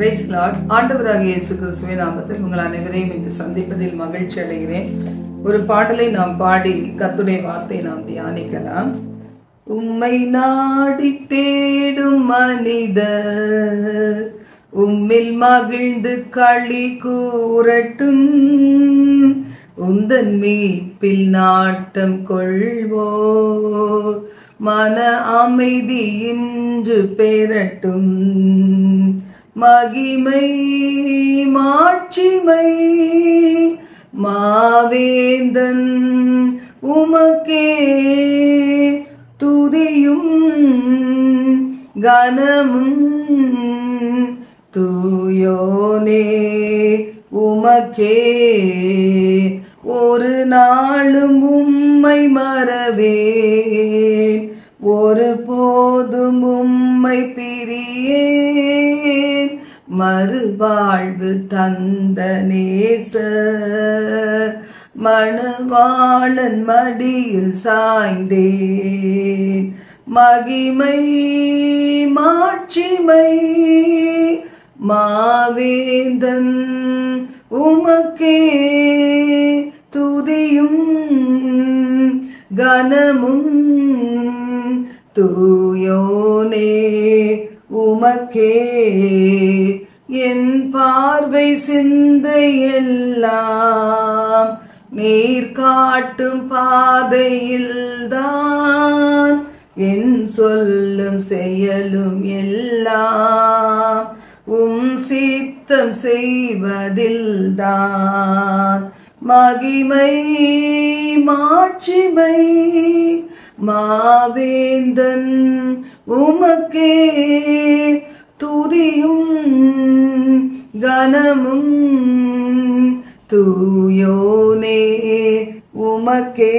Price Lord. ஆண்டவராகிய இயேசு கிறிஸ்துவின் நாமத்தில் உங்கள் அனைவரையும் இன்று சந்திப்பதில் மகிழ்ச்சி அடைகிறேன். ஒரு பாடலை நாம் பாடி கர்த்தருடைய வார்த்தையை நாம் தியானிக்கலாம். உம்மை நாடி தேடும் மனிதர் உம்மில் மகிழ்ந்து களி கூறட்டும். உந்தன் மீட்பில் நாட்டம் கொள்வோர் மன அமைதி இன்று பெறட்டும். மகிமை மாட்சிமை மாவேந்தன் உமக்கே துதியும் கனமும் தூயோனே உமக்கே. ஒரு நாளும் உம்மை மறவேன், ஒரு போதும் உம்மை பிரியேன். மறுவாழ்வு தந்த நேசர் மணவாளன் மடியில் சாய்ந்தேன். மகிமை மாட்சிமை மாவேந்தன் உமக்கே துதியும் கனமும் தூயோனே உமக்கே. என் பார்வை சிந்தை எல்லாம் நீர் காட்டும் பாதையில்தான். என் சொல்லும் செயலும் எல்லாம் உம் சித்தம் செய்வதில்தான். மகிமை மாட்சிமை மாவேந்தன் உமக்கே துதியும் கனமும் தூயோனே உமக்கே.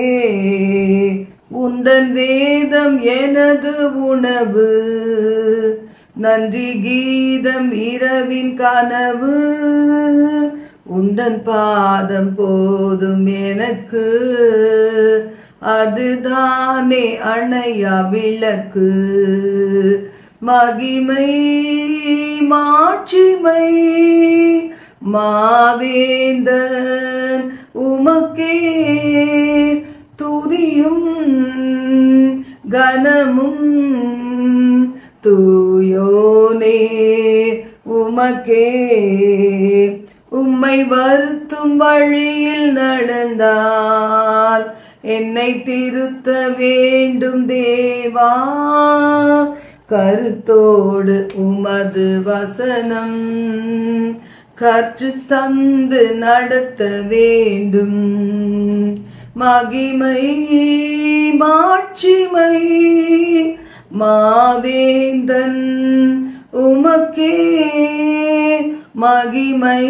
உந்தன் வேதம் எனது உணவு, நன்றி கீதம் இரவின் கனவு. உந்தன் பாதம் போதும் எனக்கு, அதுதானே அணையா விளக்கு. மகிமை மாட்சிமை மாவேந்தன் உமக்கே துதியும் கனமும் தூயோனே உமக்கே. உம்மை வருத்தும் வழியில் நடந்தால் என்னை திருத்த வேண்டும் தேவா. கருத்தோடு உமது வசனம் கற்று தந்து நடத்த வேண்டும். மகிமை மாட்சிமை மாவேந்தன் உமக்கே. மகிமை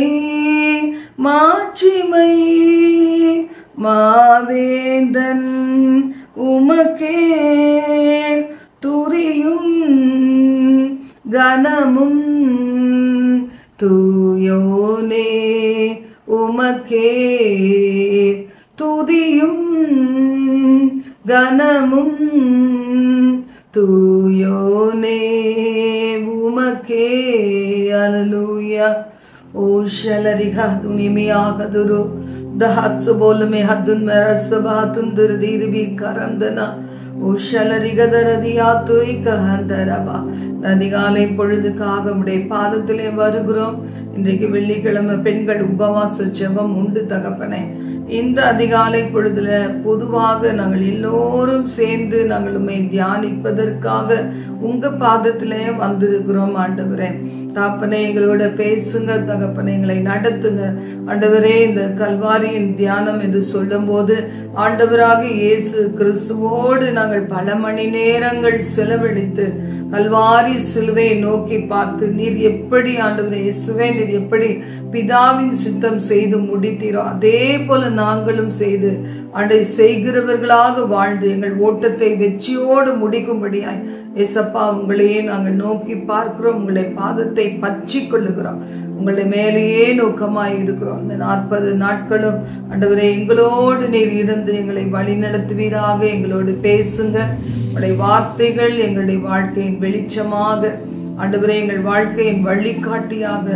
மாட்சிமை மாவேந்தன் உமக்கே துதியும் கனமும் தூயோனே உமக்கே துதியும் கனமும் தூயோனே உமக்கே. அல்லேலூயா. ओ शलरिहा दुनिमी आगदुरु दहात्स बोल में हद्दुन मरसबातुन दुर्दीर भी करंदना ओ शलरिगदरदिया तुई कहंदरबा. அதிகாலை பொழுதுக்காக உடைய பாதத்திலே வருகிறோம். இன்றைக்கு வெள்ளிக்கிழமை பெண்கள் உபவாச ஜெபம் உண்டு தகப்பனே. இந்த அதிகாலை பொழுதுல பொதுவாக நாங்கள் எல்லோரும் சேர்ந்து நாங்கள் உம்மை தியானிப்பதற்காக உங்க பாதத்திலே வந்திருக்கிறோம். ஆண்டவரே தகப்பனே எங்களோட பேசுங்க தகப்பனே, எங்களை நடத்துங்க ஆண்டவரே. இந்த கல்வாரியின் தியானம் என்று சொல்லும் போது ஆண்டவராக இயேசு கிறிஸ்துவோடு நாங்கள் பல மணி நேரங்கள் செலவழித்து கல்வாரி சிலுவையை நோக்கி பார்த்து நீர் எப்படி ஆண்டவரே இயேசுவே நீர் எப்படி பிதாவின் சித்தம் செய்து முடித்தீரோ அதே போல நாங்களும் செய்து அதை செய்கிறவர்களாக வாழ்ந்து எங்கள் ஓட்டத்தை வெற்றியோடு முடிக்கும்படியாய் ஏசப்பா உங்களையே நாங்கள் நோக்கி பார்க்கிறோம். உங்களை பாதத்தை பற்றி கொள்ளுகிறோம். உங்களுடைய மேலேயே நோக்கமாய் இருக்கிறோம். அந்த 40 நாட்களும் ஆண்டவரே எங்களோடு நீர் இருந்து எங்களை வழி நடத்துவீராக. எங்களோடு பேசுங்க. உங்களுடைய வார்த்தைகள் எங்களுடைய வாழ்க்கையின் வெளிச்சமாக ஆண்டவரே எங்கள் வாழ்க்கையின் வழிகாட்டியாக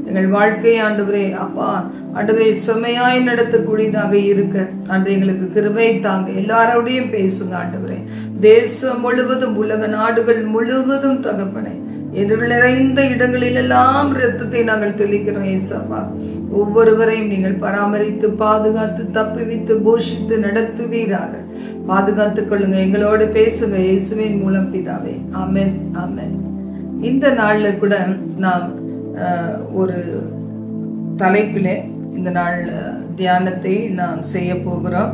எங்கள் வாழ்க்கையை ஆண்டவரே அப்பா ஆண்டவரே செம்மையாய் நடத்தக்கூடியதாக இருக்க ஆண்டு எங்களுக்கு கிருபை தாங்க. எல்லாரோடையும் பேசுங்க ஆண்டவரே. தேசம் முழுவதும் உலக நாடுகள் முழுவதும் தகப்பனே எதிர் நிறைந்த இடங்களிலெல்லாம் இரத்தத்தை நாங்கள் தெளிக்கிறோம் ஏசப்பா. ஒவ்வொருவரையும் நீங்கள் பராமரித்து பாதுகாத்து தப்புவித்து போஷித்து நடத்துவீராக. பாதுகாத்துக் கொள்ளுங்க. எங்களோடு பேசுங்க இயேசுவின் மூலம் பிதாவே. ஆமென் ஆமென். இந்த நாள்ல கூட நாம் ஒரு தலைப்பிலே இந்த நாள் தியானத்தை நாம் செய்ய போகிறோம்.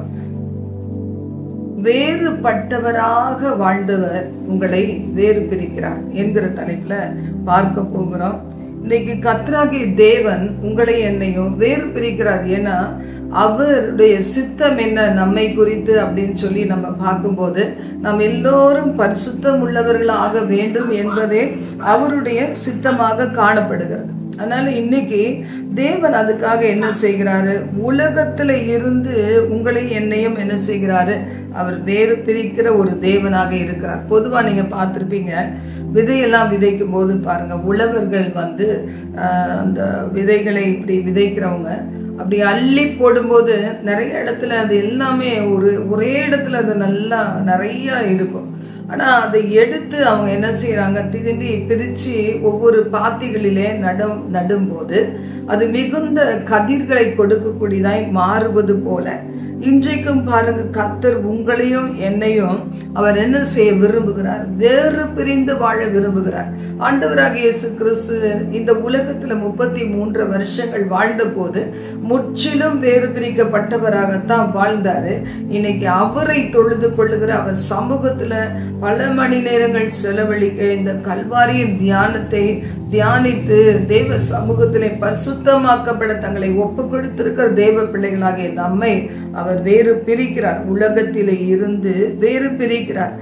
வேறுபட்டவராக வாழ்ந்தவர் உங்களை வேறு பிரிக்கிறார் என்கிற தலைப்புல பார்க்க போகிறோம். இன்னைக்கு கர்த்தராகிய தேவன் உங்களை என்னையும் வேறு பிரிக்கிறார். ஏன்னா அவருடைய சித்தம் என்ன நம்மை குறித்து அப்படின்னு சொல்லி நம்ம பார்க்கும்போது நாம் எல்லோரும் பரிசுத்தம் உள்ளவர்களாக வேண்டும் என்பதே அவருடைய சித்தமாக காணப்படுகிறது. அதனால இன்னைக்கு தேவன் அதுக்காக என்ன செய்கிறாரு, உலகத்துல இருந்து உங்களை என்னையும் என்ன செய்கிறாரு, அவர் வேறு பிரிக்கிற ஒரு தேவனாக இருக்கிறார். பொதுவா நீங்க பார்த்திருப்பீங்க, விதையெல்லாம் விதைக்கும் போது பாருங்க, உழவர்கள் வந்து அந்த விதைகளை இப்படி விதைக்கிறவங்க அப்படி அள்ளி போடும்போது நிறைய இடத்துல அது எல்லாமே ஒரே இடத்துல அது நல்லா நிறைய இருக்கும். ஆனா அதை எடுத்து அவங்க என்ன செய்யறாங்க, திரும்பி பிரிச்சு ஒவ்வொரு பாத்திகளிலே நடும்போது அது மிகுந்த கதிர்களை கொடுக்கக்கூடியதாய் மாறுவது போல இன்றைக்கும் பாருங்க, கர்த்தர் உங்களையும் என்னையும் அவர் என்ன செய்ய விரும்புகிறார், வேறு பிரிந்து வாழ விரும்புகிறார். ஆண்டவராக இயேசு கிறிஸ்து இந்த உலகத்துல 33 வருஷங்கள் வாழ்ந்த போது முற்றிலும் வேறு பிரிக்கப்பட்டவராகத்தான் வாழ்ந்தாரு. இன்னைக்கு அவரை தொழுது கொள்ளுகிற அவர் சமூகத்துல பல மணி நேரங்கள் செலவழிக்க இந்த கல்வாரியின் தியானத்தை தியானித்து தேவ சமூகத்திலே பரிசுத்தமாக்கப்பட தங்களை ஒப்பு கொடுத்திருக்கிற தேவ பிள்ளைகளாகிய நம்மை அவர் வேறு பிரிக்கிறார். உலகத்திலே இருந்து வேறு பிரிக்கிறார்.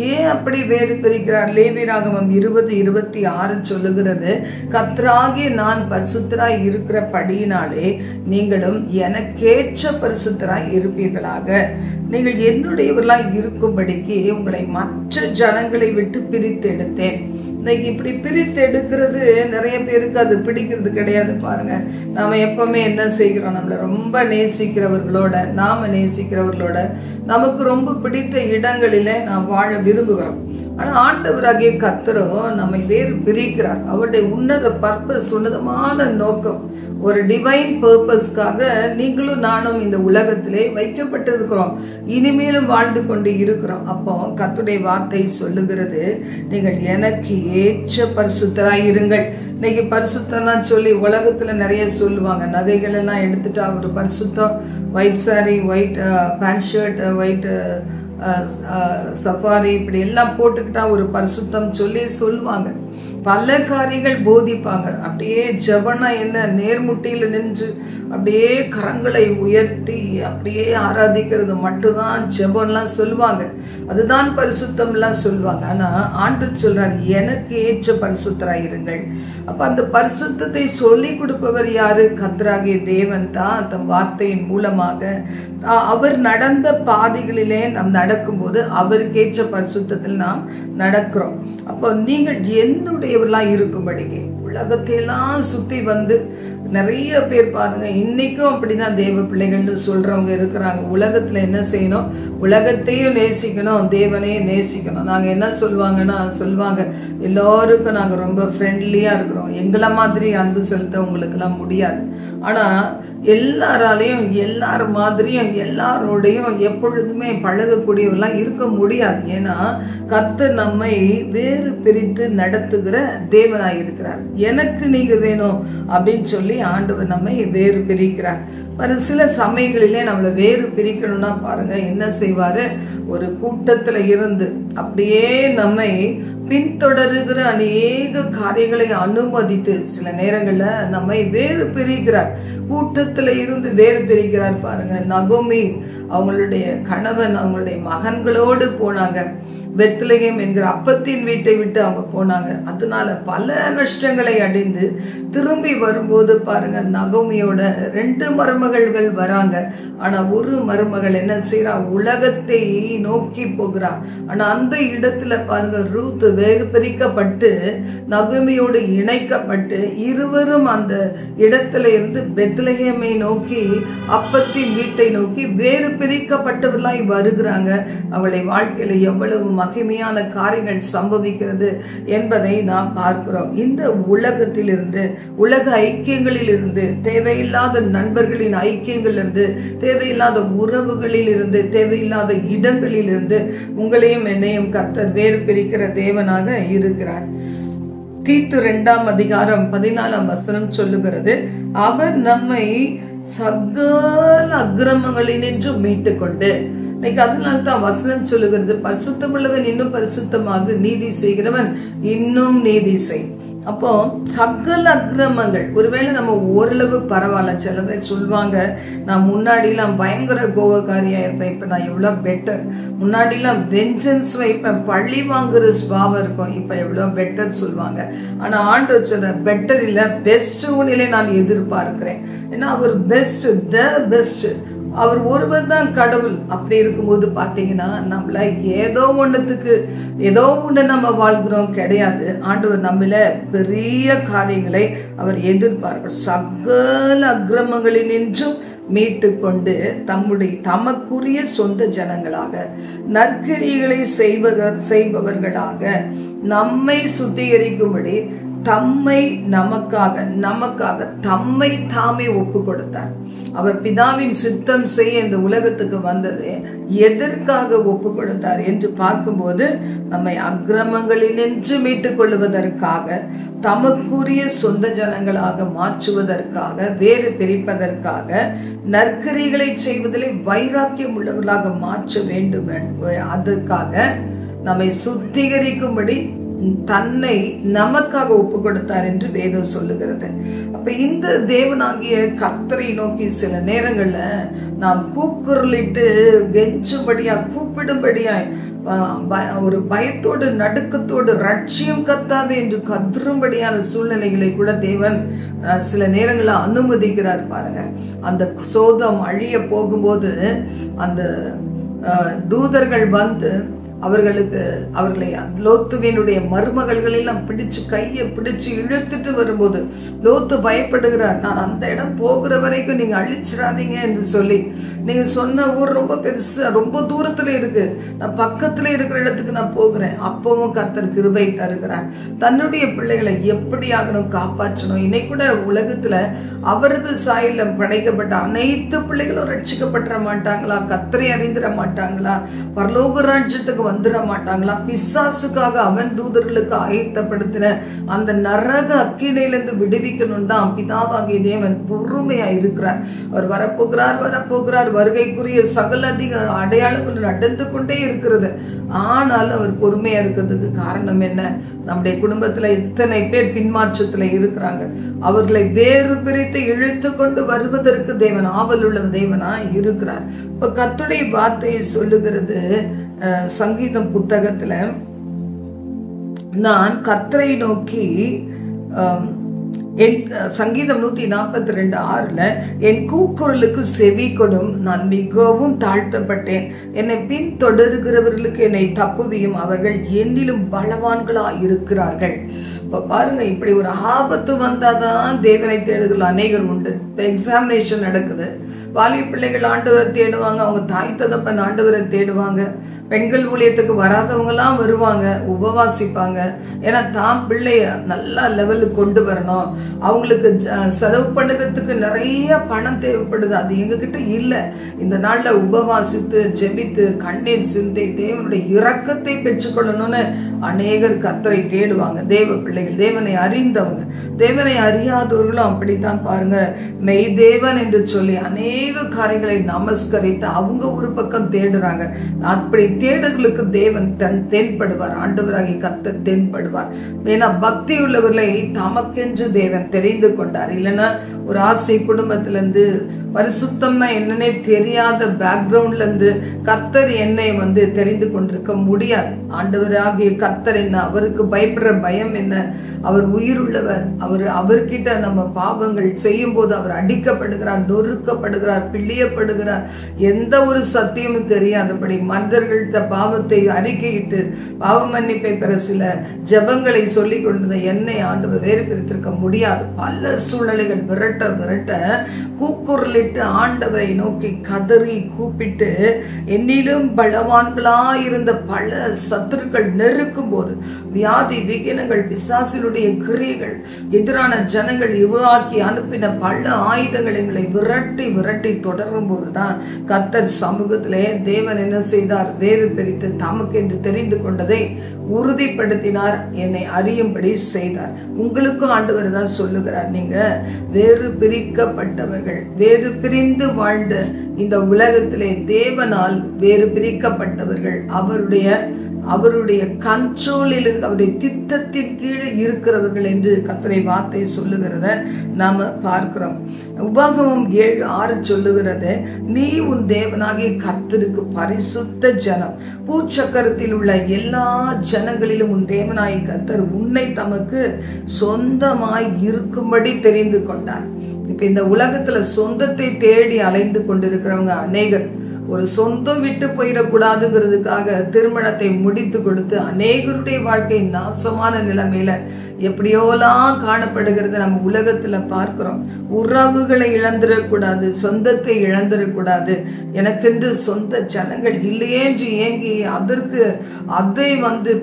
ஏன் அப்படி வேறு பிரிக்கிறார்? லேவியராகமம் 20:26 சொல்லுகிறது, கர்த்தராகிய நான் பரிசுத்தராய் இருக்கிற படியினாலே நீங்களும் எனக்கேற்ற பரிசுத்தராய் இருப்பீர்களாக. நீங்கள் என்னுடையவர்களாய் இருக்கும்படிக்கு உங்களை மற்ற ஜனங்களை விட்டு பிரித்து எடுத்தேன். இன்னைக்கு இப்படி பிரித்து எடுக்கிறது நிறைய பேருக்கு அது பிடிக்கிறது கிடையாது. பாருங்க, நாம எப்பவுமே என்ன செய்கிறோம், நம்மள ரொம்ப நேசிக்கிறவர்களோட நமக்கு ரொம்ப பிடித்த இடங்களிலே நாம் வாழ விரும்புகிறோம். ஆனா ஆண்டவராகிய கர்த்தரோ நம்மை வேறு பிரிக்கிறார். அவருடைய உன்னத பர்பஸ், உன்னதமான நோக்கம், ஒரு டிவைன் பர்பஸ்க்காக நீங்களும் நானும் இந்த உலகத்திலே வைக்கப்பட்டிருக்கிறோம். இனிமேலும் வாழ்ந்து கொண்டு இருக்கிறோம். அப்போ கர்த்தருடைய வார்த்தை சொல்லுகிறது, நீங்கள் எனக்கு ஏற்ற பரிசுத்தராய் இருங்கள். இன்னைக்கு பரிசுத்தம்னா சொல்லி உலகத்துல நிறைய சொல்லுவாங்க. நகைகள் எல்லாம் எடுத்துட்டு அவர் பரிசுத்தம், white sari, white pant shirt, white safari இப்படி எல்லாம் போட்டுக்கிட்டா ஒரு பரிசுத்தம் சொல்லி சொல்லுவாங்க. பல காரியங்கள் போதிப்பாங்க. அப்படியே ஜெபனா என்ன, நேர்முட்டியில நின்று அப்படியே கரங்களை உயர்த்தி அப்படியே ஆராதிக்கிறது மட்டும்தான் ஜெபம்லாம் சொல்லுவாங்க. அதுதான் பரிசுத்தம் எல்லாம் சொல்லுவாங்க. ஆனா ஆண்டவர் சொல்றாரு, எனக்கு ஏற்ற பரிசுத்தராய் இருங்கள். அப்ப அந்த பரிசுத்தத்தை சொல்லி கொடுப்பவர் யாரு? கர்த்தராகிய தேவன் தான். தம் வார்த்தையின் மூலமாக அவர் நடந்த பாதைகளிலே நாம் நடக்கும்போது அவருக்கேற்ற பரிசுத்தத்தில் நாம் நடக்கிறோம். அப்போ நீங்கள் என்னுடையவர்களாய் இருக்கும்படிக்கு உலகத்தையெல்லாம் சுத்தி வந்து நிறைய பேர் பாருங்க, இன்னைக்கும் அப்படிதான் தேவ பிள்ளைகள்னு சொல்றவங்க இருக்கிறாங்க. உலகத்துல என்ன செய்யணும், உலகத்தையும் நேசிக்கணும், தேவனையும் நேசிக்கணும். நாங்க என்ன சொல்லுவாங்க, எல்லாருக்கும் நாங்க ரொம்ப ஃப்ரெண்ட்லியா இருக்கிறோம், எங்களை மாதிரி அன்பு செலுத்த உங்களுக்கு எல்லாம் முடியாது. ஆனா எல்லாராலையும் எல்லார் மாதிரியும் எல்லாரோடையும் எப்பொழுதுமே பழகக்கூடியவெல்லாம் இருக்க முடியாது. ஏன்னா கர்த்தர் நம்மை வேறு பிரித்து நடத்துகிற தேவனாய் இருக்கிறார். எனக்கு நீங்க வேணும் அப்படின்னு சொல்லி ஆண்டவர் நம்மை வேறு பிரிக்கிறார். சில சமயங்களிலே நம்மளை வேறு பிரிக்கணும்னா பாருங்க என்ன செய்வாரு, ஒரு கூட்டத்துல இருந்து அப்படியே நம்மை பின்தொடருகிற அநேக காரியங்களை அனுமதித்து சில நேரங்கள்ல நம்மை வேறு பிரிக்கிறார். கூட்டத்துல இருந்து வேறு பிரிக்கிறார். பாருங்க, நகோமி அவங்களுடைய கணவன் அவங்களுடைய மகன்களோடு போனாங்க. பெத்லகேம் என்கிற அப்பத்தின் வீட்டை விட்டு அவங்க போனாங்க. அதனால பல நஷ்டங்களை அடைந்து திரும்பி வரும்போது பாருங்க, நகோமியோட 2 மருமகள்கள் வராங்க. ஆனா ஒரு மருமகள் என்ன செய்யறா, உலகத்தை நோக்கி போகிறா. ஆனா அந்த இடத்துல பாருங்க, ரூத் வேறு பிரிக்கப்பட்டு நகோமியோடு இணைக்கப்பட்டு இருவரும் அந்த இடத்துல இருந்து பெத்லகேமை நோக்கி அப்பத்தின் வீட்டை நோக்கி வேறு பிரிக்கப்பட்டவர்களாய் வருகிறாங்க. அவளுடைய வாழ்க்கையில எவ்வளவு மகிமையான காரியங்கள் சம்பவிக்கிறது என்பதை நாம் பார்க்கிறோம். இந்த உலகத்திலிருந்து, உலக ஐக்கியங்களில் இருந்து, தேவையில்லாத நண்பர்களின் ஐக்கியங்கள் இருந்து, தேவையில்லாத உறவுகளில் இருந்து, தேவையில்லாத இடங்களில் இருந்து உங்களையும் என்னையும் கர்த்தர் வேறு பிரிக்கிற தேவனாக இருக்கிறார். தீத்து 2ஆம் அதிகாரம் 14ஆம் வசனம் சொல்லுகிறது, அவர் நம்மை சகல அக்கிரமங்களினின்று மீட்டு கொண்டு. அதனால தான் வசனம் சொல்லுகிறது, பரிசுத்தமுள்ளவன் இன்னும் பரிசுத்தமாக, நீதி செய்கிறவன் இன்னும் நீதி செய். அப்போ சகல அக்கிரமங்கள், ஒருவேளை நம்ம ஓரளவு பரவாயில்ல. சில பேர் சொல்லுவாங்க, நான் முன்னாடிலாம் பயங்கர கோவக்காரியா இருப்பேன், இப்ப நான் எவ்வளவு பெட்டர். முன்னாடிலாம் வெஞ்சன்ஸ் வைப்பேன், பழி வாங்குற சுபாவம் இருக்கும், இப்ப எவ்வளவு பெட்டர் சொல்லுவாங்க. ஆனா ஆண்டவர் சொல்ற, பெட்டர் இல்ல, பெஸ்ட் உன்னிலே நான் எதிர்பார்க்கிறேன். ஏன்னா அவர் பெஸ்ட், த பெஸ்ட். அவர் ஒருவர் தான் கடவுள். அப்படி இருக்கும்போது பாத்தீங்கன்னா, நம்மள ஏதோ ஒண்ணு நம்ம வாழ்கிறோம் கிடையாது. ஆண்டவர் நம்மள பெரிய காரியங்களை அவர் எதிர்பார்க்க, சகல அக்கிரமங்களினின்றும் மீட்டு கொண்டு தமக்குரிய சொந்த ஜனங்களாக, நற்கிரியைகளை செய்பவர்களாக நம்மை சுத்திகரிக்கும்படி நமக்காக தம்மை தாமே ஒப்பு கொடுத்தார். அவர் பிதாவின் சித்தம் செய்ய இந்த உலகத்துக்கு வந்தது எதற்காக ஒப்பு கொடுத்தார் என்று பார்க்கும்போது, நம்மை அக்கிரமங்களினின்று மீட்டுக் கொள்வதற்காக, தமக்குரிய சொந்த ஜனங்களாக மாற்றுவதற்காக, வேறு பிரிப்பதற்காக, நற்கிரிகளை செய்வதிலே வைராக்கியம் உள்ளவர்களாக மாற்ற வேண்டும். அதற்காக நம்மை சுத்திகரிக்கும்படி தன்னை நமக்காக ஒப்பு கொடுத்தார் என்று வேதம் சொல்லுகிறது. அப்ப இந்த தேவனாகிய கர்த்தரை நோக்கி சில நேரங்கள்ல நாம் கூக்குரலிட்டு கெஞ்சும்படியா, கூப்பிடும்படியாய், ஒரு பயத்தோடு நடுக்கத்தோடு ரட்சியம் கர்த்தாவே என்று கதறும்படியான சூழ்நிலைகளை கூட தேவன் சில நேரங்களில் அனுமதிக்கிறார். பாருங்க, அந்த சோதம் அழிய போகும்போது அந்த தூதர்கள் வந்து அவர்களை லோத்துவினுடைய மருமகள்கள் எல்லாம் கையை பிடிச்சு இழுத்துட்டு வரும்போது லோத்து பயப்படுகிறார். நான் அந்த இடம் போகிற வரைக்கும் நீங்க அழிச்சிடாதீங்க என்று சொல்லி, நீங்க சொன்ன ஊர் ரொம்ப பெருசு, ரொம்ப தூரத்துல இருக்கு, நான் பக்கத்துல இருக்கிற இடத்துக்கு நான் போகிறேன். அப்பவும் கர்த்தர் கிருபை தருகிறார். தன்னுடைய பிள்ளைகளை எப்படி ஆகணும், காப்பாற்றணும். இன்னைக்கு கூட உலகத்துல அவரது சாயல படைக்கப்பட்ட அனைத்து பிள்ளைகளும் ரட்சிக்கப்பட்ட மாட்டாங்களா? கர்த்தரை அறிந்திட மாட்டாங்களா? பரலோக ராஜ்யத்துக்கு வந்துட மாட்டாங்களா? பிசாசுக்காக அவன் தூதர்களுக்கு ஆயத்தப்படுத்தின அந்த நரக அக்கினியிலிருந்து விடுவிக்கணும் தான் பிதாவாகிய தேவன் பொறுமையா இருக்கிறார். அவர் வரப்போகிறார். வருகைக்குரிய சகல அதிக அடையாளங்கள் நடந்து கொண்டே இருக்கிறது. ஆனால் அவர் பொறுமையா இருக்கிறதுக்கு காரணம் என்ன? நம்முடைய குடும்பத்துல இத்தனை பேர் பின்மாற்றத்துல இருக்கிறாங்க. அவர்களை வேறு பிரித்து இழுத்து கொண்டு வருவதற்கு தேவன் ஆவல் உள்ள தேவனா இருக்கிறார். இப்ப கர்த்தருடைய வார்த்தையை சொல்லுகிறது சங்கீதம் புத்தகத்துல, நான் கர்த்தரை நோக்கி சங்கீதம் 142:6 என் கூக்குரலுக்கு செவி கொடும், நான் மிகவும் தாழ்த்தப்பட்டேன், என்னை பின் தொடர்கிறவர்களுக்கு என்னை தப்புவியும், அவர்கள் என்னிலும் பலவான்களா இருக்கிறார்கள். இப்ப பாருங்க, இப்படி ஒரு ஆபத்து வந்தாதான் தேவனை தேடுகிற அநேகர் உண்டு. இப்ப எக்ஸாமினேஷன் நடக்குது, வாலிப பிள்ளைகள் ஆண்டவரை தேடுவாங்க, அவங்க தாய் தகப்பன் ஆண்டவரை தேடுவாங்க, பெண்கள் ஊழியத்துக்கு வராதவங்க எல்லாம் வருவாங்க, உபவாசிப்பாங்க. ஏன்னா தான் பிள்ளைய நல்ல லெவலுக்கு கொண்டு வரணும், அவங்களுக்கு செலவு பண்ணுறதுக்கு நிறைய பணம் தேவைப்படுது, அது எங்ககிட்ட இல்லை. இந்த நாள்ல உபவாசித்து ஜெபித்து கண்ணீர் சிந்தை தேவனுடைய இரக்கத்தை பெற்றுக்கொள்ளணும்னு அநேகர் கர்த்தரை தேடுவாங்க. தேவ பிள்ளைகள், தேவனை அறிந்தவங்க. தேவனை அறியாதவர்களும் அப்படித்தான் பாருங்க, மெய் தேவன் என்று சொல்லி அநேக காரியங்களை நமஸ்கரித்து அவங்க ஒரு பக்கம் தேடுறாங்க. அப்படி தேடுகளுக்கு தேவன் தென்படுவார், ஆண்டவராகி கர்த்தர் தென்படுவார். ஏன்னா பக்தி உள்ளவர்களை தமக்கென்று தேவன் தெரிந்து கொண்டார். இல்லைன்னா ஒரு ஆசை குடும்பத்திலிருந்து, பரிசுத்தம்னா என்னன்னே தெரியாத பேக்ரவுண்ட்ல இருந்து கர்த்தர் என்னை தெரிந்து கொண்டிருக்க முடியாது. ஆண்டவராகிய கர்த்தர் என்ன, அவருக்கு பயப்படுற பயம் என்ன? அவர் உயிருள்ளவர். அவர்கிட்ட நம்ம பாவங்கள் செய்யும் போது அவர் அடிக்கப்படுகிறார், நொறுக்கப்படுகிறார், பிழியப்படுகிறார். எந்த ஒரு சத்தியமும் தெரியாதபடி மனிதர்கள்ட்ட பாவத்தை அறிக்கையிட்டு பாவ மன்னிப்பை பெற சில ஜெபங்களை சொல்லி கொண்டிருந்த என்னை ஆண்டவர் வேறு பிரித்திருக்க முடியாது. பல சூழ்நிலைகள் விரட்ட விரட்ட கூக்குரலிட்டு ஆண்டவரை நோக்கி கதறி கூப்பிட்டு என்னிலும் பலவான்களாயிருந்த பல சத்துருக்கள் நெருக்கும் போது, வியாதி விகினங்கள், பிசாசினுடைய கிரியைகள், எதிரான ஜனங்கள் உருவாக்கி அனுப்பின பல ஆயுதங்கள் எங்களை விரட்டி விரட்டி தொடரும் போதுதான் கர்த்தர் சமூகத்திலே தேவன் என்ன செய்தார்? வேறு பிரித்து தமக்கு என்று தெரிந்து கொண்டதை உறுதிப்படுத்தினார், என்னை அறியும்படி செய்தார். உங்களுக்கும் ஆண்டவர் தான் சொல்லுகிறார், நீங்க வேறு பிரிக்கப்பட்டவர்கள், வேறு பிரிந்து வாழ்ந்த இந்த உலகத்திலே தேவனால் வேறு பிரிக்கப்பட்டவர்கள், அவருடைய கண்ட்ரோலில், அவருடைய திட்டத்தின் கீழே இருக்கிறவர்கள் என்று கர்த்தரை வார்த்தை சொல்லுகிறத நாம பார்க்கிறோம். உபாகமம் 7:6 சொல்லுகிறது, நீ உன் தேவனாகிய கர்த்தருக்கு பரிசுத்த ஜனம், பூச்சக்கரத்தில் உள்ள எல்லா ஜனங்களிலும் உன் தேவனாகிய கர்த்தர் உன்னை தமக்கு சொந்தமாய் இருக்கும்படி தெரிந்து கொண்டார். இப்ப இந்த உலகத்துல சொந்தத்தை தேடி அலைந்து கொண்டிருக்கிறவங்க அநேகர். ஒரு சொந்தம் விட்டு போயிடக்கூடாதுங்கிறதுக்காக திருமணத்தை முடித்து கொடுத்து அநேகருடைய வாழ்க்கை நாசமான நிலைமையில எப்படியோலாம் காணப்படுகிறது நம்ம உலகத்துல பார்க்கிறோம். உறவுகளை இழந்துடக்கூடாது, சொந்தத்தை இழந்துடக்கூடாது, எனக்கென்று சொந்த ஜனங்கள் இல்லையேன்று ஏங்கி அதை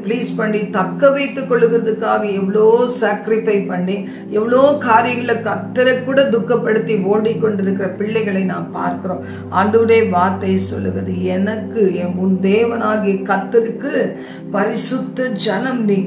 ப்ளீஸ் பண்ணி தக்க வைத்துக் கொள்ளுகிறதுக்காக எவ்வளோ சாக்ரிஃபை பண்ணி எவ்வளோ காரியங்களை கர்த்தரை கூட துக்கப்படுத்தி ஓடிக்கொண்டிருக்கிற பிள்ளைகளை நாம் பார்க்கிறோம். ஆண்டவருடைய வார்த்தை சொல்லுகிறது, எனக்கு உன் தேவனாகிய கர்த்தருக்கு பரிசுத்த ஜனம் நீ.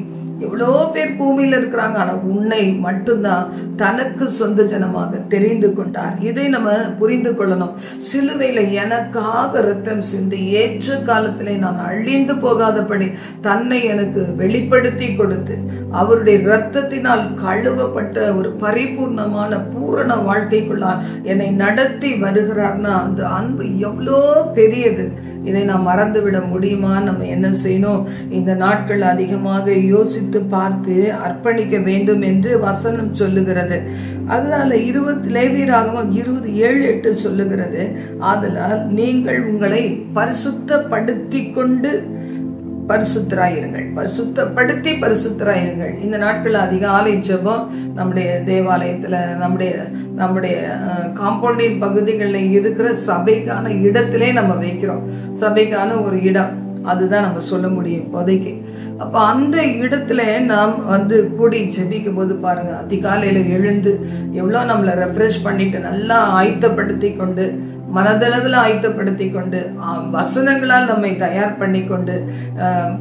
எவ்வளோ பேர் பூமியில இருக்கிறாங்க, ஆனா உன்னை மட்டும்தான் தனக்கு சொந்த ஜனமாக தெரிந்து கொண்டார். இதை நம்ம புரிந்து கொள்ளணும். சிலுவையில எனக்காக ரத்தம் சிந்தி ஏற்ற காலத்திலே நான் அழிந்து போகாதபடி தன்னை எனக்கு வெளிப்படுத்தி கொடுத்து அவருடைய இரத்தத்தினால் கழுவப்பட்ட ஒரு பரிபூர்ணமான பூரண வாழ்க்கைக்குள்ளார் என்னை நடத்தி வருகிறார்னா அந்த அன்பு எவ்வளோ பெரியது. இதை நாம் மறந்துவிட முடியுமா? நம்ம என்ன செய்யணும்? இந்த நாட்கள் அதிகமாக யோசித்து பார்த்து அர்ப்பணிக்க வேண்டும் என்று வசனம் சொல்லுகிறது. அதனால லேவியராகமம் 20:7-8 சொல்லுகிறது, ஆதலால் நீங்கள் உங்களை பரிசுத்தப்படுத்தி கொண்டு பரிசுத்தராயிருங்கள், பரிசுத்தப்படுத்தி பரிசுத்தராயிருங்கள். இந்த நாட்கள் அதிகாலை ஜெபம் நம்முடைய தேவாலயத்துல, நம்முடைய காம்பவுண்டின் பகுதிகளில் இருக்கிற சபைக்கான இடத்திலே நம்ம வைக்கிறோம். சபைக்கான ஒரு இடம், அதுதான் நம்ம சொல்ல முடியும் இப்போதைக்கு. அப்ப அந்த இடத்துல நாம் கூடி ஜெபிக்கும் போது பாருங்க, அதிகாலையில எழுந்து எவ்வளவு நம்மளை ரெஃப்ரெஷ் பண்ணிட்டு நல்லா ஆயத்தப்படுத்தி கொண்டு, மனதளவில் ஆயத்தப்படுத்தி கொண்டு, வசனங்களால் நம்மை தயார் பண்ணி கொண்டு,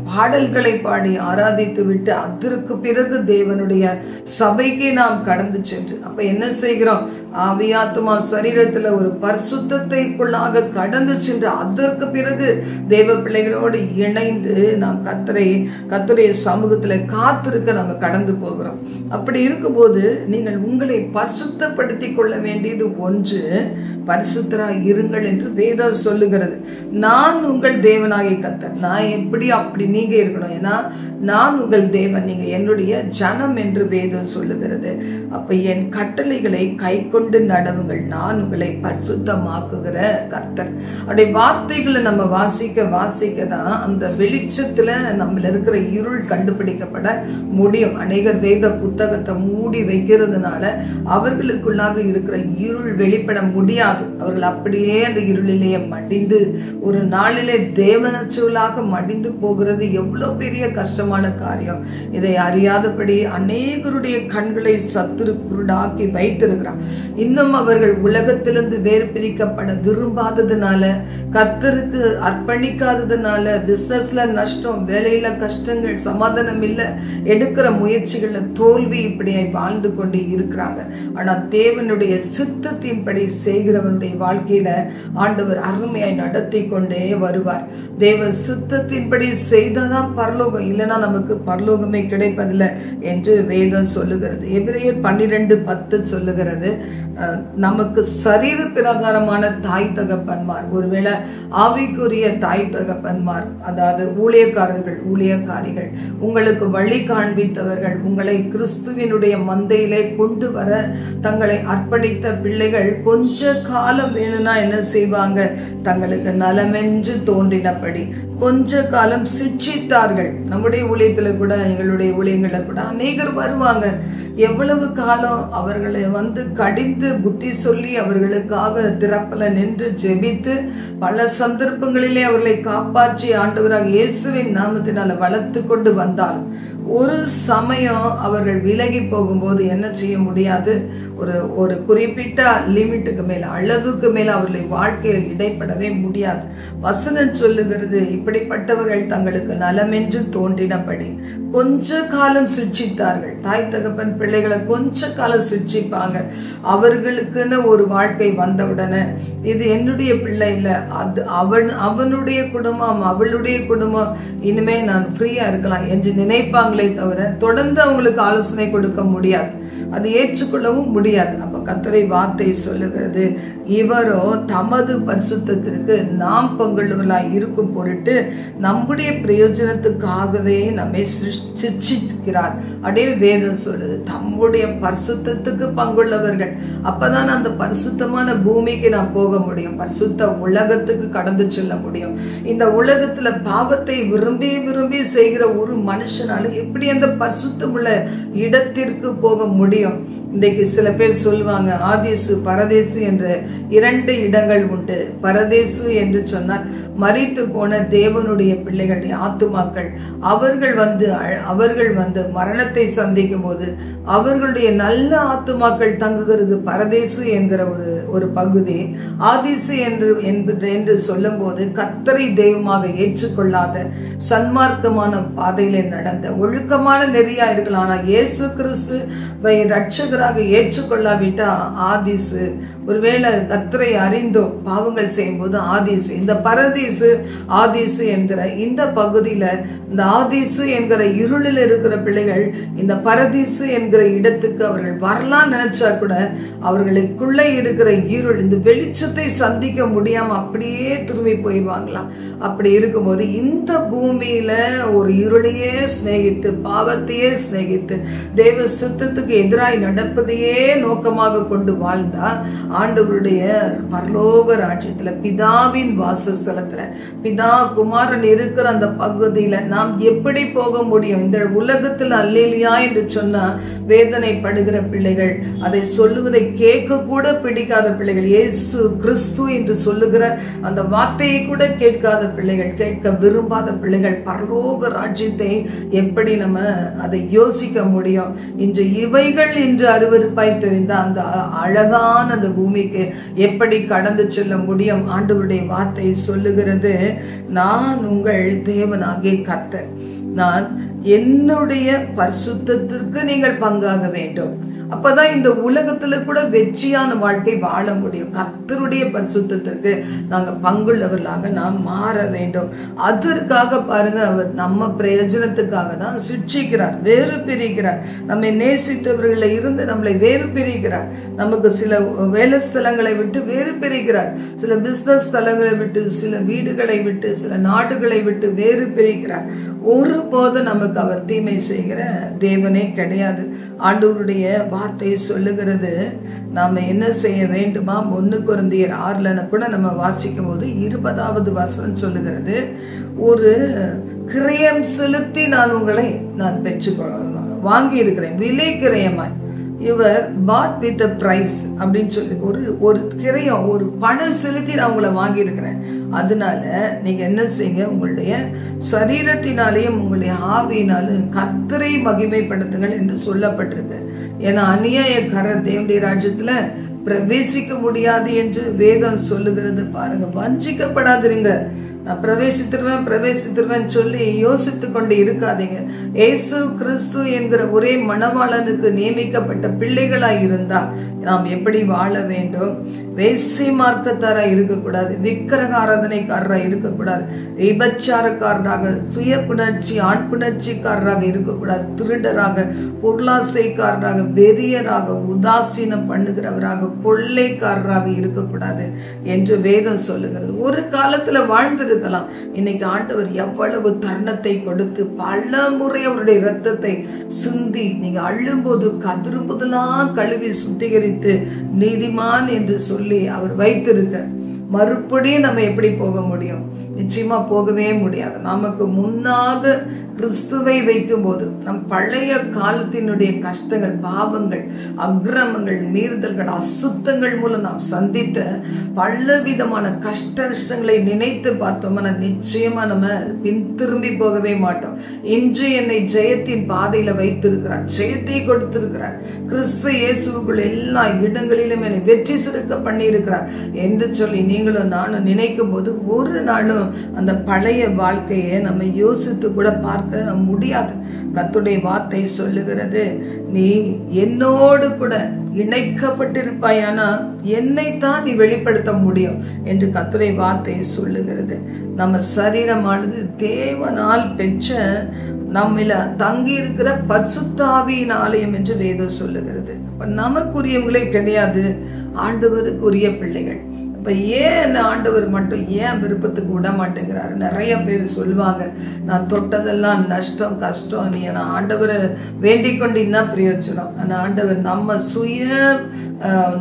பாடல்களை பாடி ஆராதித்து விட்டு அதற்கு பிறகு தேவனுடைய சபைக்கு நாம் கடந்து சென்று, அப்ப என்ன செய்கிறோம்? ஆவியாத்மா சரீரத்துல ஒரு பரிசுத்தத்தைக்குள்ளாக கடந்து சென்று அதற்கு பிறகு தேவ பிள்ளைகளோடு இணைந்து நாம் கர்த்தருடைய சமூகத்துல காத்திருக்க நம்ம கடந்து போகிறோம். அப்படி இருக்கும்போது நீங்கள் உங்களை பரிசுத்தப்படுத்தி கொள்ள வேண்டியது ஒன்று, பரிசுத்தராய் இருங்கள் என்று வேதம் சொல்லுகிறது. நான் உங்கள் தேவனாகிய கர்த்தர். நான் எப்படி அப்படி நீங்க இருக்கணும்? ஏன்னா நான் உங்கள் தேவன், நீங்க என்னுடைய ஜனம் என்று வேதம் சொல்லுகிறது. அப்ப என் கட்டளைகளை கை கொண்டு நடவுங்கள், நான் உங்களை பரிசுத்தமாக்குகிற கர்த்தர். அவருடைய வார்த்தைகளை நம்ம வாசிக்க தான் அந்த வெளிச்சத்துல நம்மள இருக்கிற இருள் கண்டுபிடிக்கப்பட முடியும். அநேகர் வேத புத்தகத்தை மூடி வைக்கிறதுனால அவர்களுக்குள்ளாக இருக்கிற இருள் வெளிப்பட முடியாது. அவர்கள் அப்படியே அந்த இருளிலேயே மடிந்து ஒரு நாளிலே தேவனச்சொல்லாக மடிந்து போகிறது எவ்வளவு பெரிய கஷ்டமான காரியம். இதை அறியாதபடி அநேகருடைய கண்களை சத்துரு குருடாக்கி வைத்திருக்கிறான். இன்னும் அவர்கள் உலகத்திலிருந்து வேறு பிரிக்கப்பட விரும்பாததுனால, கர்த்தருக்கு அர்ப்பணிக்காததுனால, பிசினஸ்ல நஷ்டம், வேலையில கஷ்டங்கள், சமாதானம் இல்ல, எடுக்கிற முயற்சிகள்ல தோல்வி, இப்படியாய் வாழ்ந்து கொண்டே இருக்கிறாங்க. ஆனா தேவனுடைய சித்தத்தின்படி செய்கிறவனுடைய வாழ்க்கையில ஆண்டவர் அருமையாய் நடத்தி கொண்டே வருவார். தேவ சித்தத்தின்படி செய்தாதான் பரலோகம், இல்லைன்னா நமக்கு பரலோகமே கிடைப்பதில்லை என்று வேதம் சொல்லுகிறது. எபிரேயர் 12:10 சொல்லுகிறது, நமக்கு சரீர பிரகாரமான தாய் தகப்பன்மார், ஒருவேளை ஆவிக்குரிய தாய் தகப்பன்மார், அதாவது ஊழியக்காரர்கள், ஊழியக்காரிகள், உங்களுக்கு வழி காண்பித்தவர்கள், உங்களை கிறிஸ்துவினுடைய மந்தையிலே கொண்டு வர தங்களை அர்ப்பணித்த பிள்ளைகள் கொஞ்ச காலம் வேணும்னா என்ன செய்வாங்க, தங்களுக்கு நலமென்று தோன்றினபடி கொஞ்ச காலம் சிட்சித்தார்கள். நம்முடைய ஊழியத்துல கூட, எங்களுடைய ஊழியங்களை கூட அநேகர் வருவாங்க. எவ்வளவு காலம் அவர்களை கடிந்து புத்தி சொல்லி அவர்களுக்காக திறப்பல நின்று ஜெபித்து பல சந்தர்ப்பங்களிலே அவர்களை காப்பாற்றி ஆண்டவராக இயேசுவின் நாமத்தினால வளர்த்து கொண்டு வந்தாலும் ஒரு சமயம் அவர்கள் விலகி போகும்போது என்ன செய்ய முடியாது, ஒரு குறிப்பிட்ட லிமிட்டுக்கு மேல, அளவுக்கு மேல அவர்களை வாழ்க்கையில் இடைப்படவே முடியாது. வசனம் சொல்லுகிறது, இப்படிப்பட்டவர்கள் தங்களுக்கு நலமென்று தோன்றினபடி கொஞ்ச காலம் சிட்சித்தார்கள். தாய் தகப்பன் பிள்ளைகளை கொஞ்ச காலம் சிட்சிப்பாங்க. அவர்களுக்குன்னு ஒரு வாழ்க்கை வந்தவுடனே இது என்னுடைய பிள்ளை இல்லை, அது அவனுடைய குடும்பம், அவளுடைய குடும்பம், இனிமே நான் ஃப்ரீயா இருக்கலாம் என்று நினைப்பாங்களே தவிர தொடர்ந்து அவங்களுக்கு ஆலோசனை கொடுக்க முடியாது, அது ஏற்றுக்கொள்ளவும் முடியாது. அப்ப கர்த்தருடைய வார்த்தை சொல்லுகிறது, இவரோ தமது பரிசுத்தத்திற்கு நாம் பங்குள்ளவர்களாய் இருக்கும் பொருட்டு நம்முடைய பிரயோஜனத்துக்காகவே நம்மை சிட்சிக்கிறார். அப்படியே வேதம் சொல்லுது, தம்முடைய பரிசுத்தத்துக்கு பங்குள்ளவர்கள். அப்பதான் அந்த பரிசுத்தமான பூமிக்கு நாம் போக முடியும், பரிசுத்த உலகத்துக்கு கடந்து செல்ல முடியும். இந்த உலகத்துல பாவத்தை விரும்பி விரும்பி செய்கிற ஒரு மனுஷனால எப்படி அந்த பரிசுத்தமுள்ள இடத்திற்கு போக முடியும்? இன்றைக்கு சில பேர் சொல்லுவாங்க, ஆதேசு பரதேசு என்ற 2 இடங்கள் உண்டு. பரதேசு என்று சொன்னால் மரித்து போன தேவனுடைய பிள்ளைகளுடைய ஆத்துமாக்கள், அவர்கள் வந்து மரணத்தை சந்திக்கும் போது அவர்களுடைய நல்ல ஆத்துமாக்கள் தங்குகிறது பரதேசு என்கிற ஒரு பகுதி. ஆதேசு என்று சொல்லும் போது கர்த்தரை தெய்வமாக ஏற்றுக்கொள்ளாத, சன்மார்க்கமான பாதையிலே நடந்த, ஒழுக்கமான நெறியா இருக்கலாம், ஆனா இயேசு கிறிஸ்து ரட்சகராக ஏற்றுக்கொள்ளாவிட்டா ஆதீசு, ஒருவேளை கர்த்தரை அறிந்தோ பாவங்கள் செய்யும் போது ஆதீசு. இந்த பரதீசு ஆதீசு என்கிற இந்த பகுதியில, இந்த ஆதீசு என்கிற இருளில் இருக்கிற பிள்ளைகள் இந்த பரதீசு என்கிற இடத்துக்கு அவர்கள் வரலாம் நினைச்சா கூட அவர்களுக்குள்ளே இருக்கிற இருள், இந்த வெளிச்சத்தை சந்திக்க முடியாம அப்படியே திரும்பி போயிடுவாங்களாம். அப்படி இருக்கும்போது இந்த பூமியில ஒரு இருளையே சிநேகித்து, பாவத்தையே சிநேகித்து, தேவ சுத்தத்துக்கு எதிராய் நடப்பதையே நோக்கமாக கொண்டு வாழ்ந்தா ஆண்டவருடைய பரலோக ராஜ்யத்துல, பிதாவின் வாசஸ்தலத்துல, பிதா குமாரன் இருக்கிற அந்த பகுதியில நாம் எப்படி போக முடியும்? இந்த உலகத்தில் அல்லேலியா என்று சொன்னா வேதனைப்படுகிற பிள்ளைகள், அதை சொல்லுவதை கேட்க கூட பிடிக்காத பிள்ளைகள், இயேசு கிறிஸ்து என்று சொல்லுகிற அந்த வார்த்தையை கூட கேட்காத பிள்ளைகள், கேட்க விரும்பாத பிள்ளைகள், பரலோக ராஜ்யத்தை எப்படி நம்ம அதை யோசிக்க முடியும்? இன்று இவைகள் இன்று அருவருப்பாய் தெரிந்த அந்த அழகான அந்த பூமிக்கு எப்படி கடந்து செல்ல முடியும்? ஆண்டவருடைய வார்த்தை சொல்லுகிறது, நான் உங்கள் தேவனாகிய கர்த்தர், நான் என்னுடைய பரிசுத்தத்திற்கு நீங்கள் பங்காக வேண்டும். அப்பதான் இந்த உலகத்துல கூட வெற்றியான வாழ்க்கை வாழ முடியும். கர்த்தருடைய பரிசுத்தத்திற்கு நாங்க பங்குள்ளவர்களாக நாம் மாற வேண்டும். அதற்காக பாருங்க, அவர் நம்ம பிரயோஜனத்துக்காக தான் சிட்சிக்கிறார், வேறு பிரிக்கிறார். நம்மை நேசித்தவர்களை இருந்து நம்மளை வேறு பிரிக்கிறார். நமக்கு சில வேலை ஸ்தலங்களை விட்டு வேறு பிரிக்கிறார், சில பிசினஸ் ஸ்தலங்களை விட்டு, சில வீடுகளை விட்டு, சில நாடுகளை விட்டு வேறு பிரிக்கிறார். ஒருபோது நமக்கு அவர் தீமை செய்கிற தேவனே கிடையாது. ஆண்டவருடைய வார்த்தை சொல்லுகிறது, நாம என்ன செய்ய வேண்டுமா? 1 கொரிந்தியர் 6 கூட நம்ம வாசிக்கும் போது 20வது வசனம் சொல்லுகிறது, ஒரு கிரயம் செலுத்தி நான் உங்களை பெற்று வாங்கி இருக்கிறேன், விலை கிரயமாய். யுவர் பாட் வித் பிரைஸ் அப்படின்னு சொல்லி ஒரு கிரயம், ஒரு பணம் செலுத்தி நான் உங்களை வாங்கி இருக்கிறேன். அதனால நீங்க என்ன செய்யுங்க, உங்களுடைய சரீரத்தினாலேயும் உங்களுடைய ஆவியினாலும் கர்த்தரை மகிமைப்படுத்துங்கள் என்று சொல்லப்பட்டிருக்கு. ஏன்னா அநியாயக்காரர் தேவனுடைய ராஜ்யத்துல பிரவேசிக்க முடியாது என்று வேதம் சொல்லுகிறது. பாருங்க, வஞ்சிக்கப்படாதீங்க. நான் பிரவேசித்திருவேன் சொல்லி யோசித்து கொண்டு இருக்காதீங்க. இயேசு கிறிஸ்து என்கிற ஒரே மணவாளனுக்கு நியமிக்கப்பட்ட பிள்ளைகளாய் இருந்தா நாம் எப்படி வாழ வேண்டும்? வேசி மார்க்கத்தாரா இருக்கக்கூடாது, விக்கிரக ஆராதனைக்காரரா இருக்கக்கூடாது, விபச்சாரக்காரராக, சுய புணர்ச்சி ஆட்புணர்ச்சிக்காரராக இருக்கக்கூடாது, திருடராக, பொருளாசைக்காரராக, வெறியராக, உதாசீனம் பண்ணுகிறவராக கொள்ளைக்காரராக இருக்கக்கூடாது என்று வேதம் சொல்லுகிறது. ஒரு காலத்துல வாழ்ந்திருக்கலாம். இன்னைக்கு ஆண்டவர் எவ்வளவு தருணத்தை கொடுத்து பல முறை அவருடைய இரத்தத்தை சிந்தி நீங்க அழும்போது கதறும்போதெல்லாம் கழுவி சுத்திகரித்து நீதிமான் என்று சொல்லி அவர் வைத்திருக்க மறுபடியும் நம்ம எப்படி போக முடியும்? நிச்சயமா போகவே முடியாது. நமக்கு முன்னாக கிறிஸ்துவை வைக்கும் போது நம் பழைய காலத்தினுடைய கஷ்டங்கள், பாவங்கள், அக்கிரமங்கள், மீறுதல்கள், அசுத்தங்கள் மூலம் நாம் சந்தித்த பல விதமான கஷ்டங்களை நினைத்து பார்த்தோம்னா நிச்சயமா நம்ம பின் திரும்பி போகவே மாட்டோம். இன்று என்னை ஜெயத்தின் பாதையில வைத்திருக்கிறார், ஜெயத்தை கொடுத்திருக்கிறார். கிறிஸ்து இயேசுக்குள் எல்லா இடங்களிலும் என்னை வெற்றி சிறக்க பண்ணி இருக்கிறார் என்று சொல்லி நீங்களும் நானும் நினைக்கும் போது ஒரு நாளும் அந்த பழைய வாழ்க்கையை நம்ம யோசித்து கூட பார்க்க முடியாது. கர்த்தருடைய வார்த்தை சொல்லுகிறது, நீ என்னோடு கூட இணைக்கப்பட்டிருப்பாயானா என்னைத்தான் நீ வெளிப்படுத்த முடியும் என்று கர்த்தருடைய வார்த்தை சொல்லுகிறது. நம்ம சரீரமானது தேவனால் பெற்ற நம்மில தங்கி இருக்கிற பரிசுத்த ஆவியின் ஆலயம் என்று வேதம் சொல்லுகிறது. அப்ப நமக்குரியவங்களே கிடையாது, ஆண்டவருக்குரிய பிள்ளைகள். இப்ப ஏன் ஆண்டவர் மட்டும் ஏன் விருப்பத்துக்கு விட மாட்டேங்கிறாரு? நிறைய பேர் சொல்லுவாங்க, நான் தொட்டதெல்லாம் நஷ்டம், கஷ்டம், நீ ஆண்டவரை வேண்டிக் கொண்டு என்ன பிரயோஜனம்? ஆனா ஆண்டவர் நம்ம சுய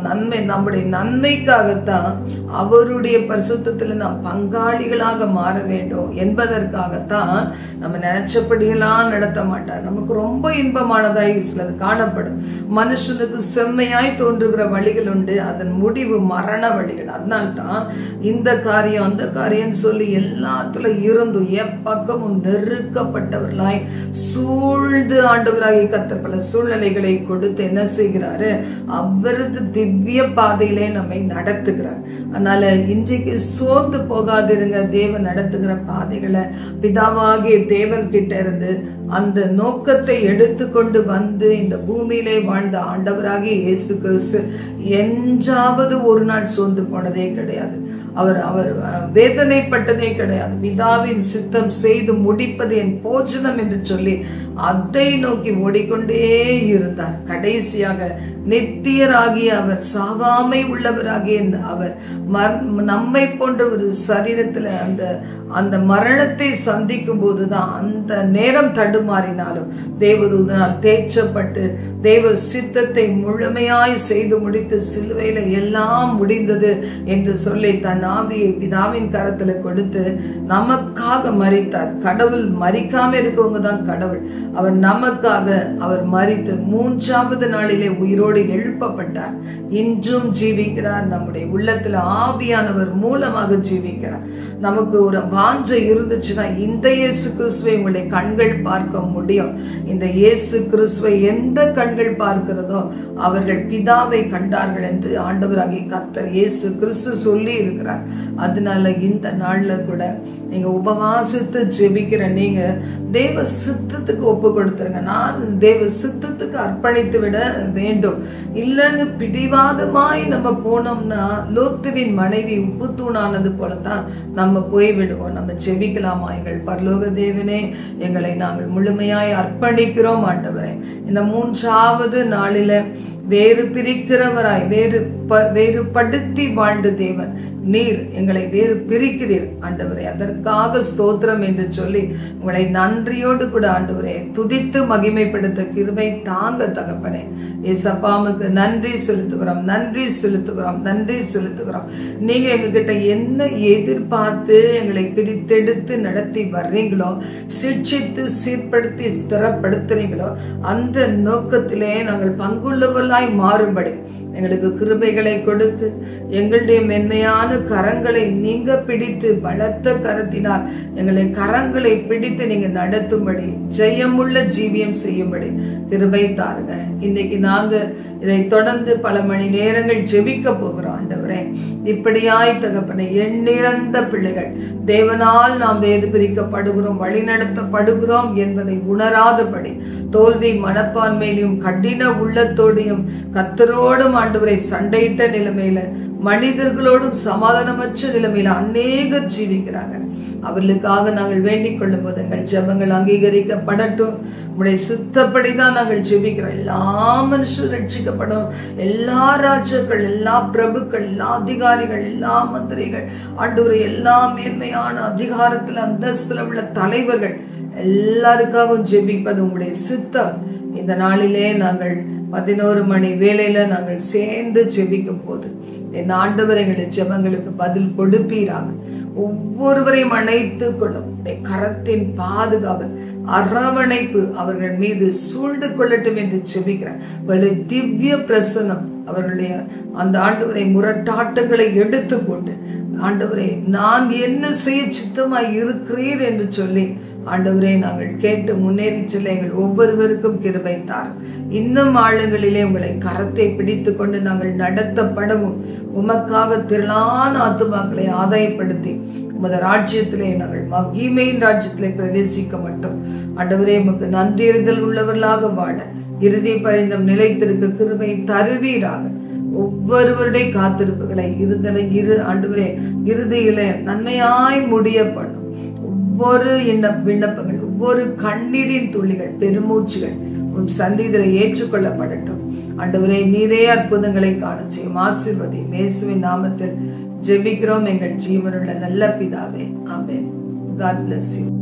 நன்மை, நம்முடைய நன்மைக்காகத்தான், அவருடைய பரிசுத்தத்துல நாம் பங்காளிகளாக மாற வேண்டும் என்பதற்காகத்தான் நம்ம நினைச்சபடியெல்லாம் நடத்த மாட்டார். நமக்கு ரொம்ப இன்பமானதாய் சிலது காணப்படும். மனுஷனுக்கு செம்மையாய் தோன்றுகிற வழிகள் உண்டு, அதன் முடிவு மரண வழிகள். அதனால்தான் இந்த காரியம் அந்த காரியம் சொல்லி எல்லாத்துல இருந்தும் எப்பக்கமும் நெருக்கப்பட்டவர்களாய் சூழ்ந்து ஆண்டவராகிய கர்த்தர் பல சூழ்நிலைகளை கொடுத்து என்ன செய்கிறாரு? அவரது திவ்ய பாதையிலே நம்மை நடத்துகிறார். அதனால இன்றைக்கு சோர்ந்து போகாதிருங்க. தேவன் நடத்துகிற பாதைகளை பிதாவாகிய தேவன் கிட்ட இருந்து அந்த நோக்கத்தை எடுத்துக்கொண்டு வந்து இந்த பூமியிலே வாழ்ந்த ஆண்டவராகிய இயேசு கிறிஸ்து என்றாவது ஒரு நாள் சோர்ந்து போனதே கிடையாது. அவர் வேதனைப்பட்டதே கிடையாது. பிதாவின் சித்தம் செய்து முடிப்பது என் போஜனம் என்று சொல்லி அதை நோக்கி ஓடிக்கொண்டே இருந்தார். கடைசியாக நித்தியராகிய அவர், சாவாமை உள்ளவராகிய அவர், நம்மை போன்ற ஒரு சரீரத்துல அந்த மரணத்தை சந்திக்கும் போதுதான் அந்த நேரம் தடுமாறினாலும் தேவதூதனால் தேய்ச்சப்பட்டு தேவ சித்தத்தை முழுமையாய் செய்து முடித்து சிலுவையில எல்லாம் முடிந்தது என்று சொல்லி தன் ஆவியை பிதாவின் கரத்துல கொடுத்து நமக்காக மரித்தார். கடவுள் மரிக்காம இருக்கவங்க தான் கடவுள். அவர் நமக்காக அவர் மரித்து மூன்றாவது நாளிலே உயிரோடு எழுப்பப்பட்டார். இன்றும் ஜீவிக்கிறார். நம்முடைய உள்ளத்துல ஆவியானவர் மூலமாக ஜீவிக்கிறார். நமக்கு ஒரு வாஞ்சை இருந்துச்சுன்னா இந்த இயேசு கிறிஸ்துவை உங்களுடைய கண்கள் பார்க்க முடியும். இந்த இயேசு கிறிஸ்துவை எந்த கண்கள் பார்க்கிறதோ அவர்கள் பிதாவை கண்டார்கள் என்று ஆண்டவராகிய கர்த்தர் இயேசு கிறிஸ்து சொல்லி இருக்கிறார். அதனால இந்த நாள்ல கூட நீங்க உபவாசித்து ஜெபிக்கிற நீங்க தேவ சித்தத்துக்கு ஒப்பு கொடுத்துருங்க. நான் தேவ சித்தத்துக்கு அர்ப்பணித்து விட வேண்டும். இல்லைன்னு பிடிவாதமாய் நம்ம போனோம்னா லோத்துவின் மனைவி உப்பு தூணானது போலதான் நம்ம போய்விடுவோம். நம்ம ஜெபிக்கலாமா? எங்கள் பரலோக தேவனே, எங்களை நாங்கள் முழுமையாய் அர்ப்பணிக்கிறோம் ஆண்டவரே. இந்த மூன்றாவது நாளில வேறு பிரிக்கிறவராய் வேறுபடுத்தி வாழ்ந்த தேவன் நீர் எங்களை வேறு பிரிக்கிறீர் ஆண்டவரே. அதற்காக ஸ்தோத்திரம் என்று சொல்லி உங்களை நன்றியோடு கூட ஆண்டவரே துதித்து மகிமைப்படுத்த கிருபை தாங்க தகப்பனே. ஏசப்பாவுக்கு நன்றி செலுத்துகிறோம், நன்றி செலுத்துகிறோம், நன்றி செலுத்துகிறோம். நீங்க எங்ககிட்ட என்ன எதிர்பார்த்து எங்களை பிரித்தெடுத்து நடத்தி வர்றீங்களோ, சிக்ஷித்து சீர்படுத்தி ஸ்திரப்படுத்துறீங்களோ, அந்த நோக்கத்திலே நாங்கள் பங்குள்ளவர்களாய் மாறும்படி எங்களுக்கு கிருபைகளை கொடுத்து எங்களுடைய மென்மையான கரங்களை நீங்க பிடித்து பலத்த கரத்தினால் எங்களை கரங்களை பிடித்து நீங்க நடத்தும்படி ஜெயமுள்ள ஜீவியம் செய்யும்படி கிருபை தாருங்க. இன்னைக்கு நாங்க இதை தொடர்ந்து பல மணி நேரங்கள் ஜெபிக்க போகிறோம் ஆண்டவரே. இப்படியாய் தகப்பனே, எண்ணிறந்த பிள்ளைகள் தேவனால் நாம் வேறு பிரிக்கப்படுகிறோம், வழிநடத்தப்படுகிறோம் என்பதை உணராதபடி தோல்வி மனப்பான்மையிலும் கடின உள்ளத்தோடையும் கர்த்தரோடும் ஆண்டவரை சண்டையிட்ட நிலைமையில மனிதர்களோடும் சமாதானமற்ற நிலைமையில அநேகர் ஜீவிக்கிறாங்க. அவர்களுக்காக நாங்கள் வேண்டிக் கொள்ளும் போது எங்கள் ஜெபங்கள் அங்கீகரிக்கப்படட்டும். உடைய சித்தப்படிதான் நாங்கள் ஜெபிக்கிறோம். எல்லா மனுஷரும் ரட்சிக்கப்படும். எல்லா ராஜாக்கள், எல்லா பிரபுக்கள், எல்லா அதிகாரிகள், எல்லா மந்திரிகள், ஆண்டவரே எல்லா மேன்மையான அதிகாரத்துல அந்தஸ்துல உள்ள தலைவர்கள் எல்லாருக்காகவும் ஜெபிப்பது உங்களுடைய சித்தம். இந்த நாளிலே நாங்கள் 11 மணி வேளையில நாங்கள் சேர்ந்து ஜெபிக்கும் போது என் ஆண்டவர் எங்களுடைய ஜெபங்களுக்கு பதில் கொடுப்பீராக. ஒவ்வொருவரையும் அணைத்துக் கொள்ளும் கரத்தின் பாதுகாப்பு, அரவணைப்பு அவர்கள் மீது சூழ்ந்து கொள்ளட்டும் என்று ஜெபிக்கிறேன். திவ்ய பிரசனம் அவர்களுடைய அந்த ஆண்டவரை முரட்டாட்டங்களை எடுத்து போட்டு, ஆண்டவரே நான் என்ன செய்ய சித்தமாய் இருக்கிறீர் என்று சொல்லி ஆண்டவரே நாங்கள் கேட்டு முன்னேறி செல்ல எங்கள் ஒவ்வொருவருக்கும் கிருபை தாரும். இன்னும் ஆழங்களிலே உங்களை கரத்தை பிடித்து கொண்டு நாங்கள் நடத்தப்படவும் உமக்காக திரளான ஆத்துமாக்களை ஆதாயப்படுத்தி உமது ராஜ்யத்திலே நாங்கள் மகிமையின் ராஜ்யத்திலே பிரவேசிக்க மட்டும் ஆண்டவரே உமக்கு நன்றியறிதல் உள்ளவர்களாக வாழ இறுதி பரிந்தம் நிலைத்திருக்க கிருபை தருவீராக. ஒவ்வொருவருடைய காத்திருப்புகளை ஆண்டவரே இறுதியில நன்மையாய் முடிய பண்ணும். ஒவ்வொரு விண்ணப்பங்கள், ஒவ்வொரு கண்ணீரின் துளிகள், பெருமூச்சுகள் உன் சந்நிதியில ஏற்றுக்கொள்ளப்படட்டும். ஆண்டவரே நீரே அற்புதங்களை காண செய்யும். ஆசீர்வதி இயேசுவின் நாமத்தில் ஜெபிக்கிறோம் எங்கள் ஜீவனுள்ள நல்ல பிதாவே. ஆமென். God bless you.